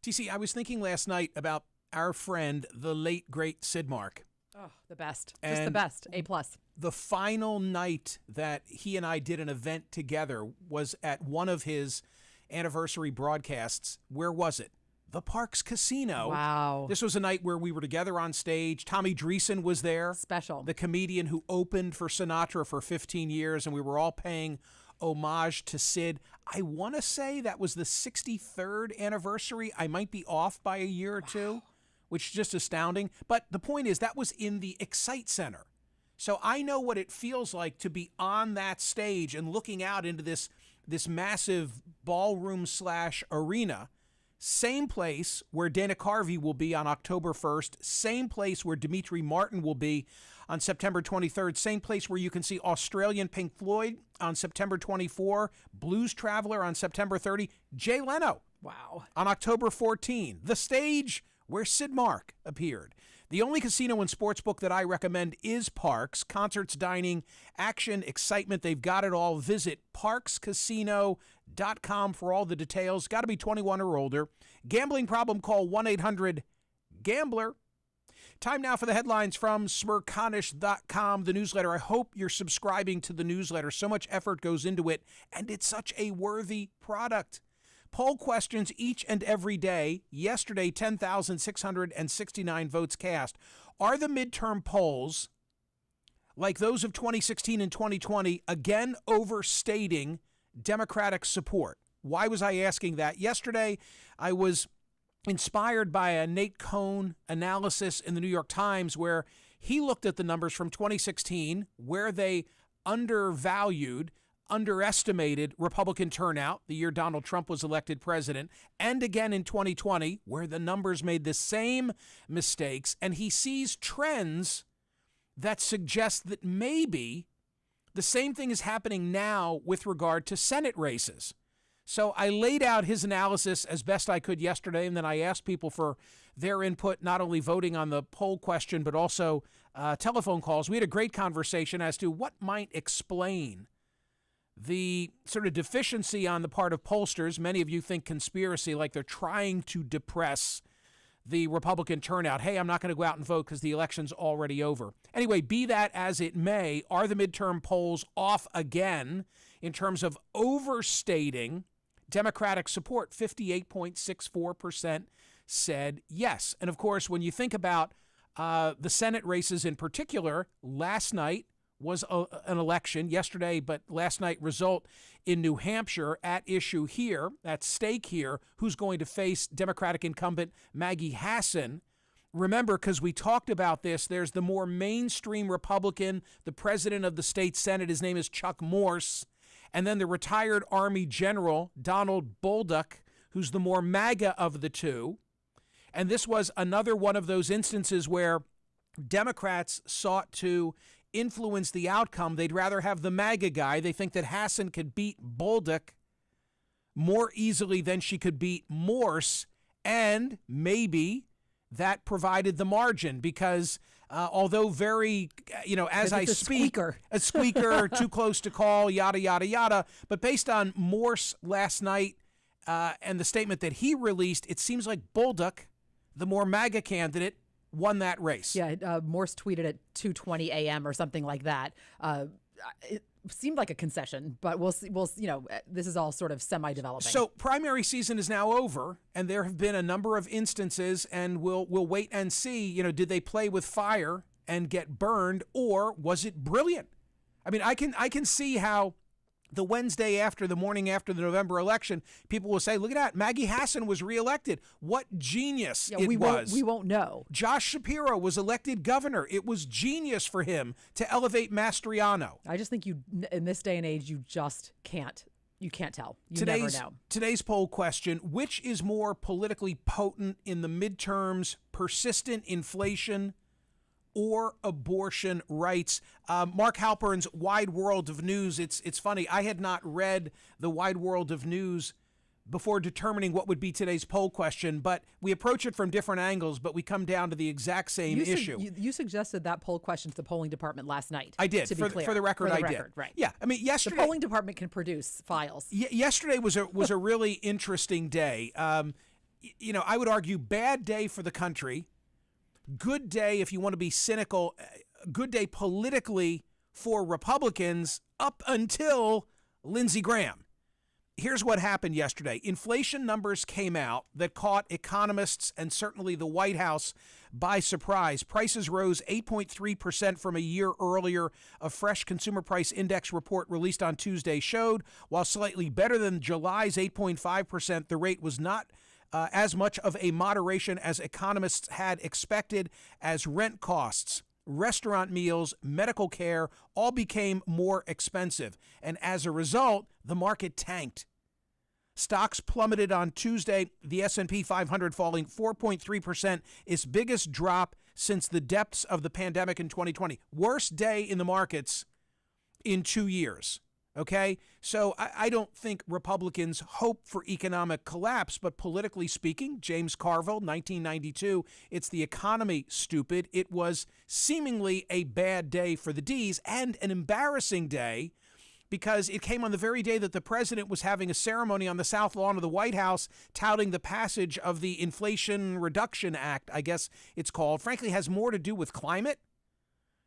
TC, I was thinking last night about our friend, the late, great Sid Mark. Oh, the best. Just the best. A+. The final night that he and I did an event together was at one of his anniversary broadcasts. Where was it? The Parks Casino. Wow. This was a night where we were together on stage. Tommy Dreesen was there. Special. The comedian who opened for Sinatra for 15 years, and we were all paying homage to Sid. I want to say that was the 63rd anniversary. I might be off by a year or two, which is just astounding. But the point is, that was in the Excite Center. So I know what it feels like to be on that stage and looking out into this massive ballroom/arena. Same place where Dana Carvey will be on October 1st. Same place where Dimitri Martin will be on September 23rd. Same place where you can see Australian Pink Floyd on September 24. Blues Traveler on September 30. Jay Leno. Wow. On October 14. The stage where Sid Mark appeared. The only casino and sportsbook that I recommend is Parks. Concerts, dining, action, excitement. They've got it all. Visit parkscasino.com for all the details. Got to be 21 or older. Gambling problem, call 1-800-GAMBLER. Time now for the headlines from Smerconish.com, the newsletter. I hope you're subscribing to the newsletter. So much effort goes into it, and it's such a worthy product. Poll questions each and every day. Yesterday, 10,669 votes cast. Are the midterm polls, like those of 2016 and 2020, again overstating Democratic support? Why was I asking that? Yesterday, I was inspired by a Nate Cohn analysis in the New York Times where he looked at the numbers from 2016, where they underestimated Republican turnout the year Donald Trump was elected president, and again in 2020, where the numbers made the same mistakes, and he sees trends that suggest that maybe the same thing is happening now with regard to Senate races. So I laid out his analysis as best I could yesterday, and then I asked people for their input, not only voting on the poll question, but also telephone calls. We had a great conversation as to what might explain the sort of deficiency on the part of pollsters. Many of you think conspiracy, like they're trying to depress the Republican turnout. Hey, I'm not going to go out and vote because the election's already over. Anyway, be that as it may, are the midterm polls off again in terms of overstating Democratic support? 58.64% said yes. And of course, when you think about the Senate races in particular, last night was an election yesterday, but last night result in New Hampshire at issue here, at stake here, who's going to face Democratic incumbent Maggie Hassan. Remember, because we talked about this, there's the more mainstream Republican, the president of the state Senate. His name is Chuck Morse. And then the retired Army General, Donald Bolduc, who's the more MAGA of the two. And this was another one of those instances where Democrats sought to influence the outcome. They'd rather have the MAGA guy. They think that Hassan could beat Bolduc more easily than she could beat Morse, and maybe that provided the margin because although very, as I speak, a squeaker, too close to call, yada, yada, yada. But based on Morse last night and the statement that he released, it seems like Bolduc, the more MAGA candidate, won that race. Yeah, Morse tweeted at 2:20 a.m. or something like that. It seemed like a concession, but we'll see. This is all sort of semi-developing. So primary season is now over, and there have been a number of instances, and we'll wait and see. Did they play with fire and get burned, or was it brilliant? I mean, I can see how the Wednesday after, the morning after the November election, people will say, look at that, Maggie Hassan was reelected. What genius it was. We won't know. Josh Shapiro was elected governor. It was genius for him to elevate Mastriano. I just think in this day and age, you just can't. You can't tell. You never know. Today's poll question, which is more politically potent in the midterms, persistent inflation or abortion rights? Mark Halpern's Wide World of News. It's funny. I had not read the Wide World of News before determining what would be today's poll question, but we approach it from different angles, but we come down to the exact same issue. You suggested that poll question to the polling department last night. I did. For the record, I did. Right. Yeah. I mean, yesterday, the polling department can produce files. Yesterday was a really interesting day. I would argue bad day for the country, good day if you want to be cynical, good day politically for Republicans up until Lindsey Graham. Here's what happened yesterday. Inflation numbers came out that caught economists and certainly the White House by surprise. Prices rose 8.3% from a year earlier. A fresh consumer price index report released on Tuesday showed, while slightly better than July's 8.5%, the rate was not as much of a moderation as economists had expected, as rent costs, restaurant meals, medical care all became more expensive. And as a result, the market tanked. Stocks plummeted on Tuesday, the S&P 500 falling 4.3%, its biggest drop since the depths of the pandemic in 2020. Worst day in the markets in 2 years. Okay? So I don't think Republicans hope for economic collapse, but politically speaking, James Carville, 1992, it's the economy, stupid. It was seemingly a bad day for the D's and an embarrassing day because it came on the very day that the president was having a ceremony on the South Lawn of the White House touting the passage of the Inflation Reduction Act, I guess it's called. Frankly, has more to do with climate.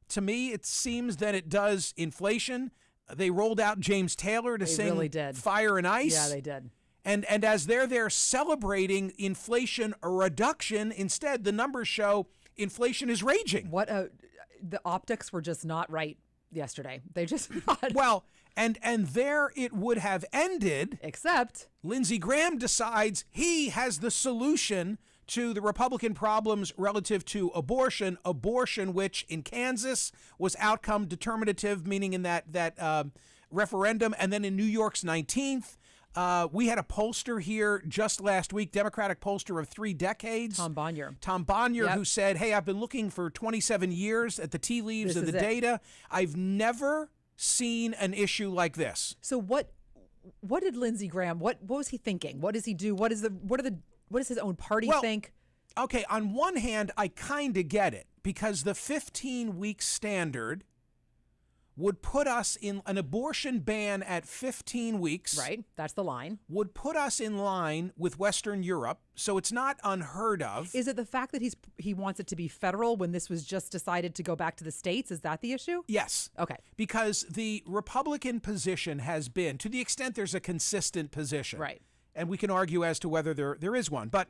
To me, it seems that it does inflation. They rolled out James Taylor to sing really did. Fire and Ice. Yeah, they did. And as they're there celebrating inflation reduction, instead the numbers show inflation is raging. The optics were just not right yesterday. They just not. Well, and there it would have ended. Except Lindsey Graham decides he has the solution to the Republican problems relative to abortion, which in Kansas was outcome determinative, meaning in that referendum, and then in New York's 19th. We had a pollster here just last week, Democratic pollster of 3 decades. Tom Bonnier, yep. Who said, hey, I've been looking for 27 years at the tea leaves of the data. I've never seen an issue like this. So what did Lindsey Graham, what was he thinking? What does he do? What does his own party think? Okay, on one hand, I kind of get it, because the 15-week standard would put us in an abortion ban at 15 weeks. Right, that's the line. Would put us in line with Western Europe, so it's not unheard of. Is it the fact that he wants it to be federal when this was just decided to go back to the states? Is that the issue? Yes. Okay. Because the Republican position has been, to the extent there's a consistent position. Right. And we can argue as to whether there is one, but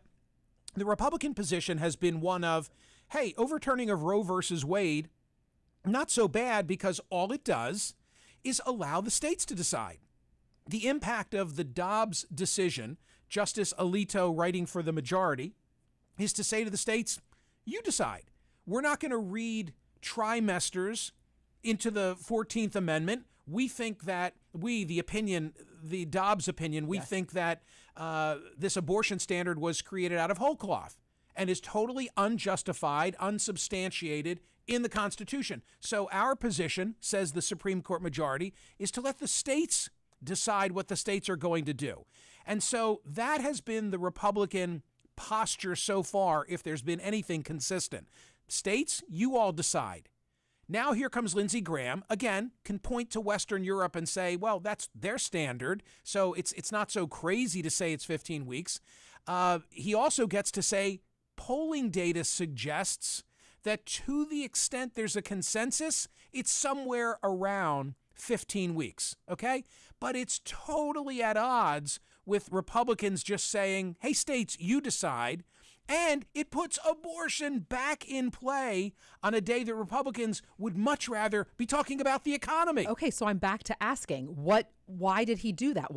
the Republican position has been one of, hey, overturning of Roe versus Wade, not so bad, because all it does is allow the states to decide. The impact of the Dobbs decision, Justice Alito writing for the majority, is to say to the states, you decide. We're not going to read trimesters into the 14th Amendment. We think that the Dobbs opinion, we think that this abortion standard was created out of whole cloth and is totally unjustified, unsubstantiated in the Constitution. So our position, says the Supreme Court majority, is to let the states decide what the states are going to do. And so that has been the Republican posture so far, if there's been anything consistent. States, you all decide. Now here comes Lindsey Graham, again, can point to Western Europe and say, well, that's their standard, so it's not so crazy to say it's 15 weeks. He also gets to say polling data suggests that to the extent there's a consensus, it's somewhere around 15 weeks, okay? But it's totally at odds with Republicans just saying, hey, states, you decide. And it puts abortion back in play on a day that Republicans would much rather be talking about the economy. Okay, so I'm back to asking, why did he do that?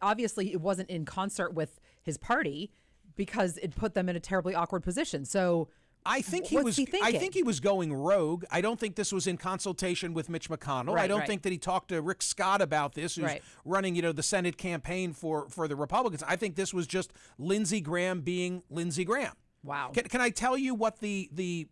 Obviously it wasn't in concert with his party because it put them in a terribly awkward position. So I think he was going rogue. I don't think this was in consultation with Mitch McConnell. I don't think that he talked to Rick Scott about this, who's running, the Senate campaign for the Republicans. I think this was just Lindsey Graham being Lindsey Graham. Wow. Can I tell you what the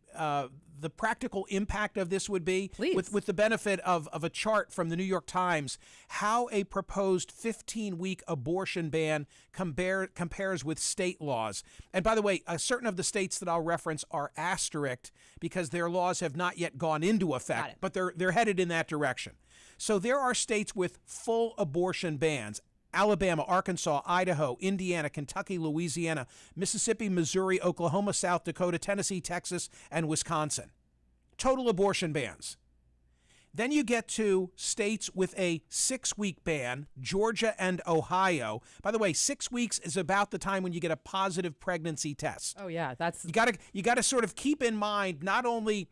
practical impact of this would be? Please. With the benefit of a chart from the New York Times, how a proposed 15-week abortion ban compares with state laws. And by the way, certain of the states that I'll reference are asterisked because their laws have not yet gone into effect, but they're headed in that direction. So there are states with full abortion bans. Alabama, Arkansas, Idaho, Indiana, Kentucky, Louisiana, Mississippi, Missouri, Oklahoma, South Dakota, Tennessee, Texas, and Wisconsin. Total abortion bans. Then you get to states with a 6-week ban, Georgia and Ohio. By the way, 6 weeks is about the time when you get a positive pregnancy test. Oh yeah, that's you got to sort of keep in mind not only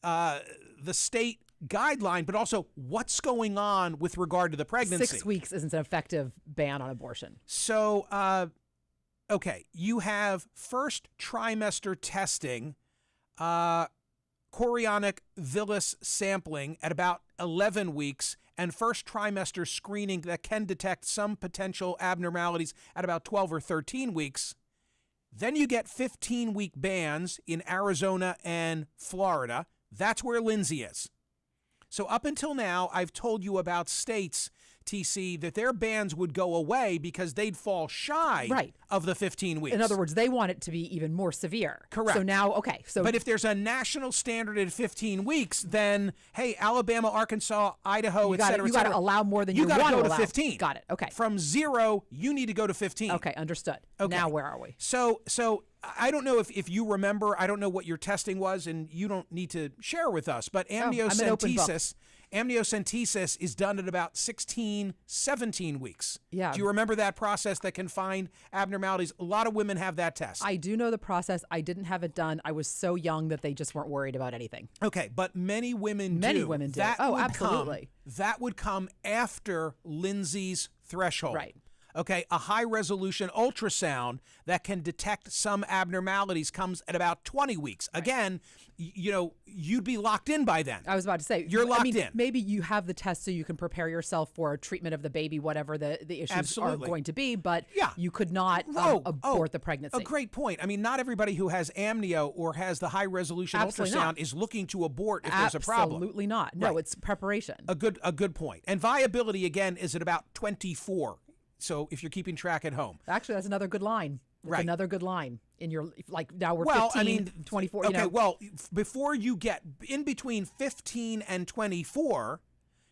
the state guideline, but also what's going on with regard to the pregnancy. 6 weeks isn't an effective ban on abortion. So, okay, you have first trimester testing, chorionic villus sampling at about 11 weeks, and first trimester screening that can detect some potential abnormalities at about 12 or 13 weeks. Then you get 15-week bans in Arizona and Florida. That's where Lindsey is. So up until now, I've told you about states, TC, that their bans would go away because they'd fall shy of the 15 weeks. In other words, they want it to be even more severe. Correct. So now, okay. But if there's a national standard at 15 weeks, then, hey, Alabama, Arkansas, Idaho, et cetera, you got to allow more than you want to allow. You got to go to 15. Got it. Okay. From 0, you need to go to 15. Okay, understood. Okay. Now where are we? So I don't know if you remember, I don't know what your testing was, and you don't need to share with us, but amniocentesis is done at about 16, 17 weeks. Yeah. Do you remember that process that can find abnormalities? A lot of women have that test. I do know the process. I didn't have it done. I was so young that they just weren't worried about anything. Okay, but many women do. Many women do. Absolutely. That would come after Lindsey's threshold. Right. Okay, a high-resolution ultrasound that can detect some abnormalities comes at about 20 weeks. Right. Again, you'd be locked in by then. I was about to say. You're locked in. Maybe you have the test so you can prepare yourself for treatment of the baby, whatever the issues are going to be, but you could not abort the pregnancy. A great point. I mean, not everybody who has amnio or has the high-resolution ultrasound is looking to abort if there's a problem. Absolutely not. No, it's preparation. A good point. And viability, again, is at about 24. So if you're keeping track at home. Actually, that's another good line. That's another good line in your, now we're 24. Okay, well, before you get in between 15 and 24,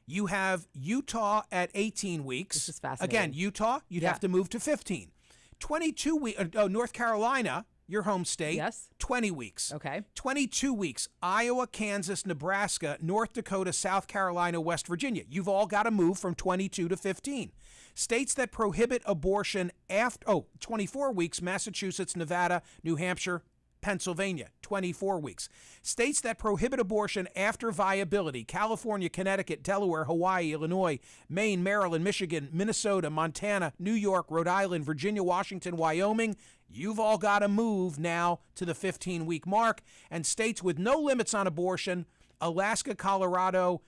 you have Utah at 18 weeks. This is fascinating. Again, Utah, you'd have to move to 15. 22 weeks, North Carolina, your home state, 20 weeks. Okay. 22 weeks, Iowa, Kansas, Nebraska, North Dakota, South Carolina, West Virginia. You've all got to move from 22 to 15. States that prohibit abortion after, 24 weeks, Massachusetts, Nevada, New Hampshire, Pennsylvania, 24 weeks. States that prohibit abortion after viability, California, Connecticut, Delaware, Hawaii, Illinois, Maine, Maryland, Michigan, Minnesota, Montana, New York, Rhode Island, Virginia, Washington, Wyoming. You've all got to move now to the 15-week mark. And states with no limits on abortion, Alaska, Colorado,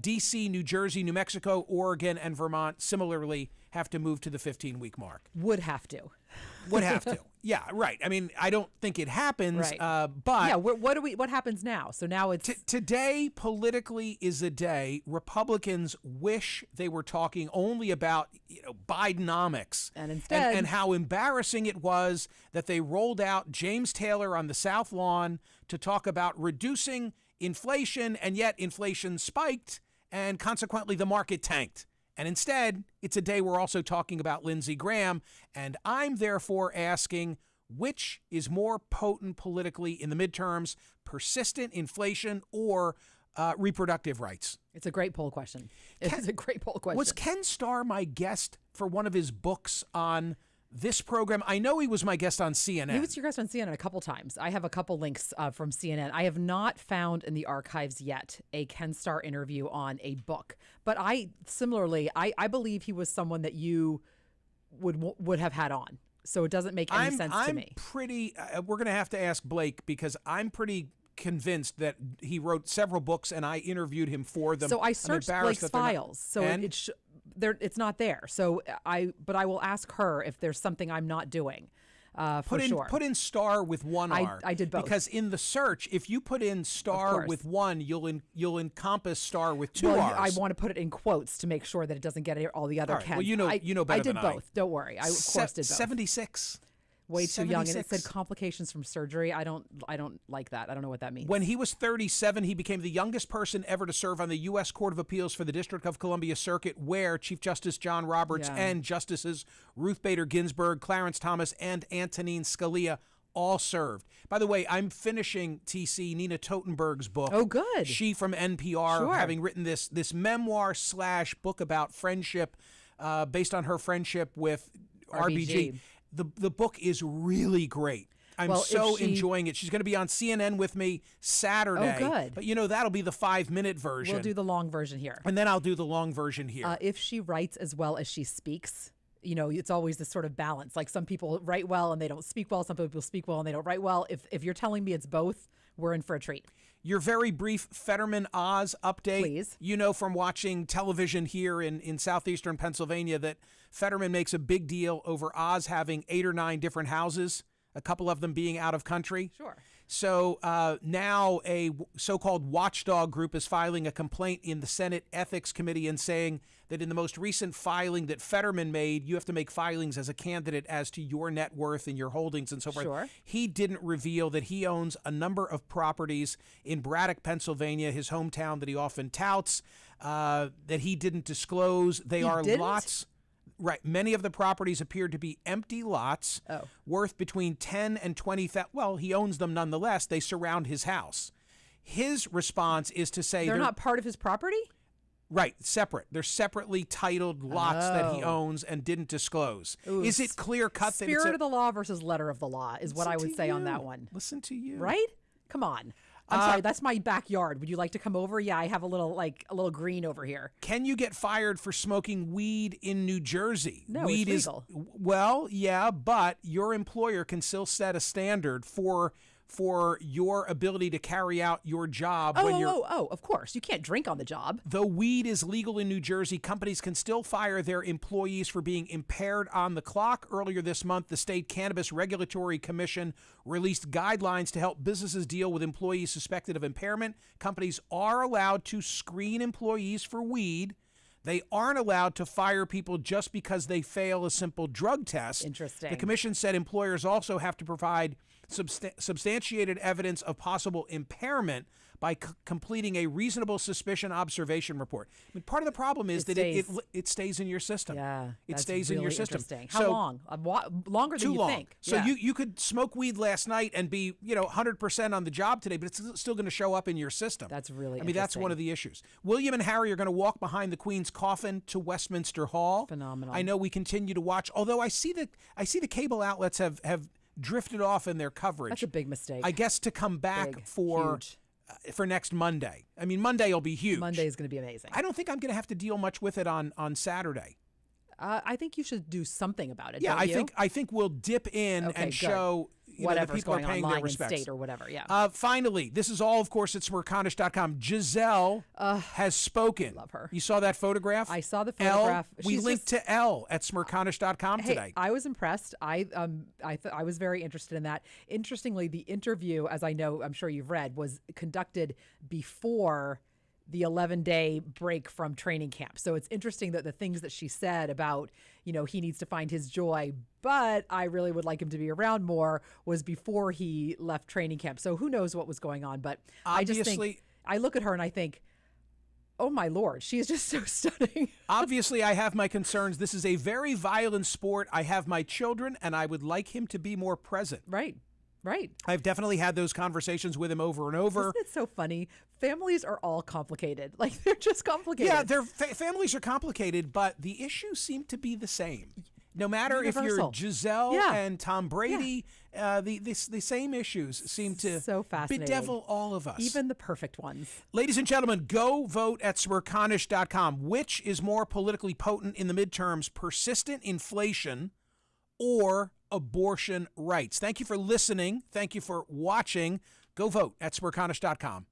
D.C., New Jersey, New Mexico, Oregon, and Vermont similarly have to move to the 15-week mark. Would have to. Would have to. Yeah, right. I mean, I don't think it happens, but... Yeah, what happens now? So now it's... Today, politically, is a day Republicans wish they were talking only about, Bidenomics. And instead... And how embarrassing it was that they rolled out James Taylor on the South Lawn to talk about reducing inflation, and yet inflation spiked, and consequently the market tanked. And instead, it's a day we're also talking about Lindsey Graham, and I'm therefore asking, which is more potent politically in the midterms, persistent inflation or reproductive rights? It's a great poll question. It's a great poll question. Was Ken Starr my guest for one of his books on this program? I know he was my guest on CNN. He was your guest on CNN a couple times. I have a couple links from CNN. I have not found in the archives yet a Ken Starr interview on a book. But I believe he was someone that you would have had on. So it doesn't make any sense to me. We're going to have to ask Blake, because I'm pretty convinced that he wrote several books and I interviewed him for them. So I searched Blake's files. It's not there. So I will ask her if there's something I'm not doing. Sure. Put in Starr with one R. I did both. Because in the search, if you put in Starr with one, you'll encompass Starr with two R's. I want to put it in quotes to make sure that it doesn't get all the other Kens. Well, you know better than I. I did both. Don't worry. I of course did both. 76. Way too young. And it 76. said complications from surgery. I don't like that. I don't know what that means. When he was 37, he became the youngest person ever to serve on the U.S. Court of Appeals for the District of Columbia Circuit, where Chief Justice John Roberts and Justices Ruth Bader Ginsburg, Clarence Thomas, and Antonin Scalia all served. By the way, I'm finishing TC Nina Totenberg's book. Oh, good. She from NPR, having written this memoir / book about friendship, based on her friendship with RBG. The book is really great. I'm so enjoying it. She's going to be on CNN with me Saturday. Oh, good. But, that'll be the 5-minute version. We'll do the long version here. And then I'll do the long version here. If she writes as well as she speaks, it's always this sort of balance. Like some people write well and they don't speak well. Some people speak well and they don't write well. If you're telling me it's both, we're in for a treat. Your very brief Fetterman Oz update. Please. From watching television here in southeastern Pennsylvania that Fetterman makes a big deal over Oz having 8 or 9 different houses, a couple of them being out of country. Sure. So now a so-called watchdog group is filing a complaint in the Senate Ethics Committee and saying that in the most recent filing that Fetterman made, you have to make filings as a candidate as to your net worth and your holdings and so forth. Sure. He didn't reveal that he owns a number of properties in Braddock, Pennsylvania, his hometown that he often touts, that he didn't disclose. They are lots. Right. Many of the properties appear to be empty lots worth between 10 and 20,000. Well, he owns them nonetheless. They surround his house. His response is to say they're not part of his property? Right. Separate. They're separately titled lots that he owns and didn't disclose. Ooh, is it clear cut that Spirit of the law versus letter of the law is what I would say on that one. Listen to you. Right? Come on. I'm sorry, that's my backyard. Would you like to come over? Yeah, I have a little green over here. Can you get fired for smoking weed in New Jersey? No, weed it's legal. Well, yeah, but your employer can still set a standard for your ability to carry out your job when you're... Oh, of course. You can't drink on the job. Though weed is legal in New Jersey, companies can still fire their employees for being impaired on the clock. Earlier this month, the State Cannabis Regulatory Commission released guidelines to help businesses deal with employees suspected of impairment. Companies are allowed to screen employees for weed. They aren't allowed to fire people just because they fail a simple drug test. Interesting. The commission said employers also have to provide substantiated evidence of possible impairment by completing a reasonable suspicion observation report. I mean, part of the problem is that it stays in your system. Yeah, it stays in your system. How long? Longer than you think. So you could smoke weed last night and be 100% on the job today, but it's still going to show up in your system. That's really. I mean, that's one of the issues. William and Harry are going to walk behind the Queen's coffin to Westminster Hall. Phenomenal. I know we continue to watch, although I see the cable outlets have drifted off in their coverage. That's a big mistake. I guess to come back for next Monday. I mean, Monday will be huge. Monday is going to be amazing. I don't think I'm going to have to deal much with it on Saturday. I think you should do something about it. Yeah, don't I think we'll dip in and show whatever's the people going are paying on their in respects. state or whatever. Yeah. Finally, this is all, of course, at Smerconish.com. Giselle has spoken. Love her. You saw that photograph? I saw the photograph. We linked to Elle at Smerconish.com today. I was impressed. I was very interested in that. Interestingly, the interview, as I know, I'm sure you've read, was conducted before the 11-day break from training camp. So it's interesting that the things that she said about, he needs to find his joy, but I really would like him to be around more, was before he left training camp. So who knows what was going on. But Obviously, I just think, I look at her and I think, oh my Lord, she is just so stunning. Obviously, I have my concerns. This is a very violent sport. I have my children, and I would like him to be more present. Right. I've definitely had those conversations with him over and over. Isn't it so funny? Families are all complicated. Like, they're just complicated. Yeah, families are complicated, but the issues seem to be the same. No matter if you're Giselle and Tom Brady, the same issues seem to bedevil all of us. Even the perfect ones. Ladies and gentlemen, go vote at Smerconish.com. Which is more politically potent in the midterms, persistent inflation or abortion rights? Thank you for listening. Thank you for watching. Go vote at Smerconish.com.